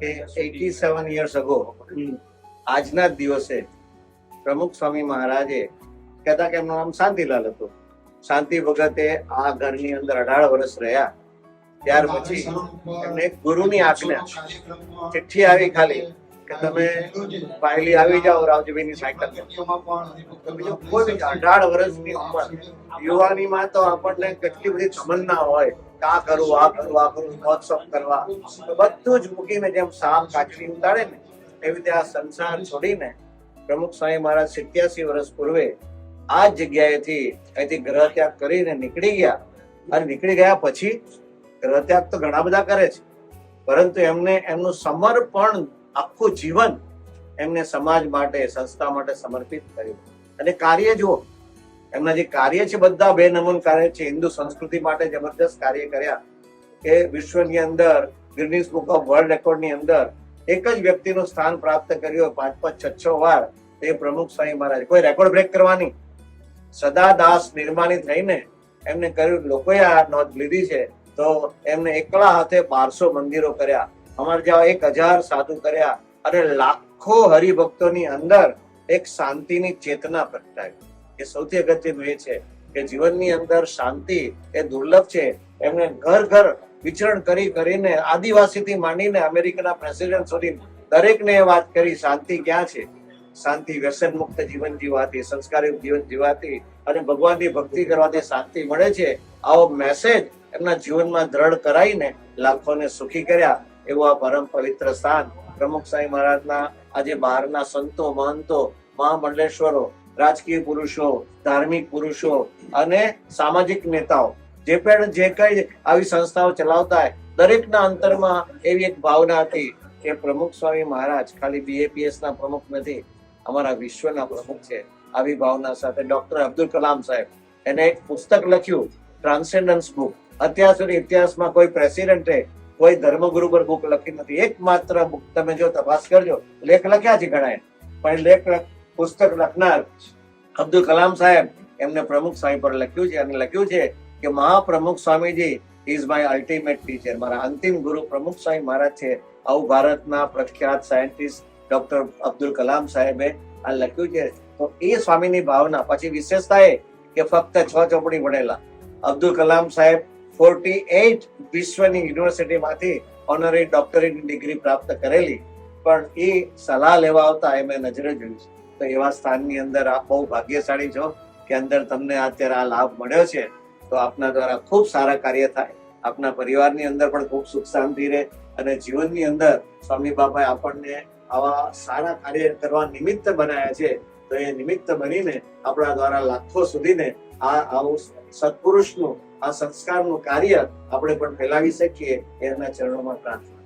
કે 87 years ago આજના જ દિવસે પ્રમુખ સ્વામી મહારાજે કહેતા કે એમનું નામ શાંતિલાલ હતું. શાંતિ ભગતે આ ઘરની અંદર 18 વર્ષ રહ્યા. ત્યાર પછી એમને એક ગુરુની આજ્ઞા, ચિઠ્ઠી આવી ખાલી કે તમે પાયલી આવી જાઓ રાવજીભાઈની સાયકલ. બીજું કોઈ 18 વર્ષની ઉંમર, યુવાનીમાં તો આપણને કેટલી બધી તમન્ના હોય, આ કરું આ કરું આ કરું, મહોત્સવ કરવા, બધું જ મૂકીને જેમ સાપ કાચરી ઉતારે ને એવી રીતે આ સંસાર છોડીને પ્રમુખ સ્વામી મહારાજ 87 વર્ષ પૂર્વે આ જગ્યાએથી અહીંથી ગ્રહ ત્યાગ કરીને નીકળી ગયા. અને નીકળી ગયા પછી ગ્રહ ત્યાગ તો ઘણા બધા કરે છે, પરંતુ એમને એમનું સમર્પણ, આખું જીવન એમને સમાજ માટે, સંસ્થા માટે સમર્પિત કર્યું. અને કાર્ય જુઓ, એમના જે કાર્ય છે બધા બેનમૂન કાર્ય છે. હિન્દુ સંસ્કૃતિ માટે જબરદસ્ત કાર્ય કર્યા કે વિશ્વની અંદર ગિનિસ બુક ઓફ વર્લ્ડ રેકોર્ડની અંદર એક જ વ્યક્તિનું સ્થાન પ્રાપ્ત કર્યું 5-5, 6 વાર. તે પ્રમુખ સ્વામી મહારાજ. કોઈ રેકોર્ડ બ્રેક કરવાની, સદાદાસ નિર્માણી થઈને એમને કર્યું. લોકોએ આ નોંધ લીધી છે. તો એમને એકલા હાથે 1200 મંદિરો કર્યા, અમારે જેવા 1000 સાધુ કર્યા, અને લાખો હરિભક્તોની અંદર એક શાંતિની ચેતના પ્રગટાવી. એ સૌથી અગત્યનું એ છે કે જીવનની અંદર શાંતિ એ દુર્લભ છે. એમને ઘર ઘર વિચરણ કરીને આદિવાસીથી માંડીને અમેરિકાના પ્રેસિડેન્ટ સુધી દરેકને એ વાત કરી, શાંતિ ક્યાં છે? શાંતિ વ્યસન મુક્ત જીવન જીવવાથી, સંસ્કારી જીવન જીવવાથી અને ભગવાનની ભક્તિ કરવાથી શાંતિ મળે છે. આવો મેસેજ એમના જીવનમાં દ્રઢ કરાઈને લાખોને સુખી કર્યા. એવું આ પરમ પવિત્ર સ્થાન પ્રમુખ સ્વામી મહારાજના આજે બહારના સંતો, મહંતો, મહામંડલેશ્વરો, રાજકીય પુરુષો, ધાર્મિક પુરુષો અને સામાજિક નેતાઓ જે પણ જે કઈ આવી સંસ્થાઓ ચલાવતા હોય, દરેકના અંતરમાં એવી એક ભાવના હતી કે પ્રમુખ સ્વામી મહારાજ ખાલી BAPS ના પ્રમુખ નથી, અમારા વિશ્વના પ્રમુખ છે. આવી ભાવના સાથે ડોક્ટર અબ્દુલ કલામ સાહેબ એને એક પુસ્તક લખ્યું, ટ્રાન્સેન્ડન્સ બુક. અત્યાર સુધી ઇતિહાસમાં કોઈ પ્રેસિડેન્ટે કોઈ ધર્મગુરુ પર બુક લખી નથી. એકમાત્ર બુક તમે જો તપાસ કરજો, લેખ લખ્યા છે ઘણા, પણ લેખ પુસ્તક લખનાર અબ્દુલ કલામ સાહેબ એમને પ્રમુખ સ્વામી પર લખ્યું છે. અને લખ્યું છે કે Mahapramukh Swamiji is my ultimate teacher. મારા અંતિમ ગુરુ પ્રમુખ સ્વામી મહારાજ છે. આવું ભારતના પ્રખ્યાત સાયન્ટિસ્ટ ડોક્ટર અબ્દુલ કલામ સાહેબે આ લખ્યું છે. તો એ સ્વામીની ભાવના. પછી વિશેષતા એ કે ફક્ત 6 ચોપડી ભણેલા અબ્દુલ કલામ સાહેબ 48 વિશ્વની યુનિવર્સિટીમાંથી ઓનરરી ડોક્ટરેટની ડિગ્રી પ્રાપ્ત કરેલી, પણ એ સલાહ લેવા આવતા એ મેં નજરે જોયું છે. તો એવા સ્થાનની અંદર આપ બહુ ભાગ્યશાળી છો કે અંદર તમને અત્યારે આ લાભ મળ્યો છે. તો આપના દ્વારા ખૂબ સારા કાર્ય થાય, આપના પરિવારની અંદર પણ ખૂબ સુખ શાંતિ રહે, અને જીવનની અંદર સ્વામી બાપાએ આપણને આવા સારા કાર્ય કરવા નિમિત્ત બનાવ્યા છે. તો એ નિમિત્ત બનીને આપણા દ્વારા લાખો સુધીને આવું સત્પુરુષનું, આ સંસ્કારનું કાર્ય આપણે પણ ફેલાવી શકીએ. એના ચરણોમાં પ્રાર્થના.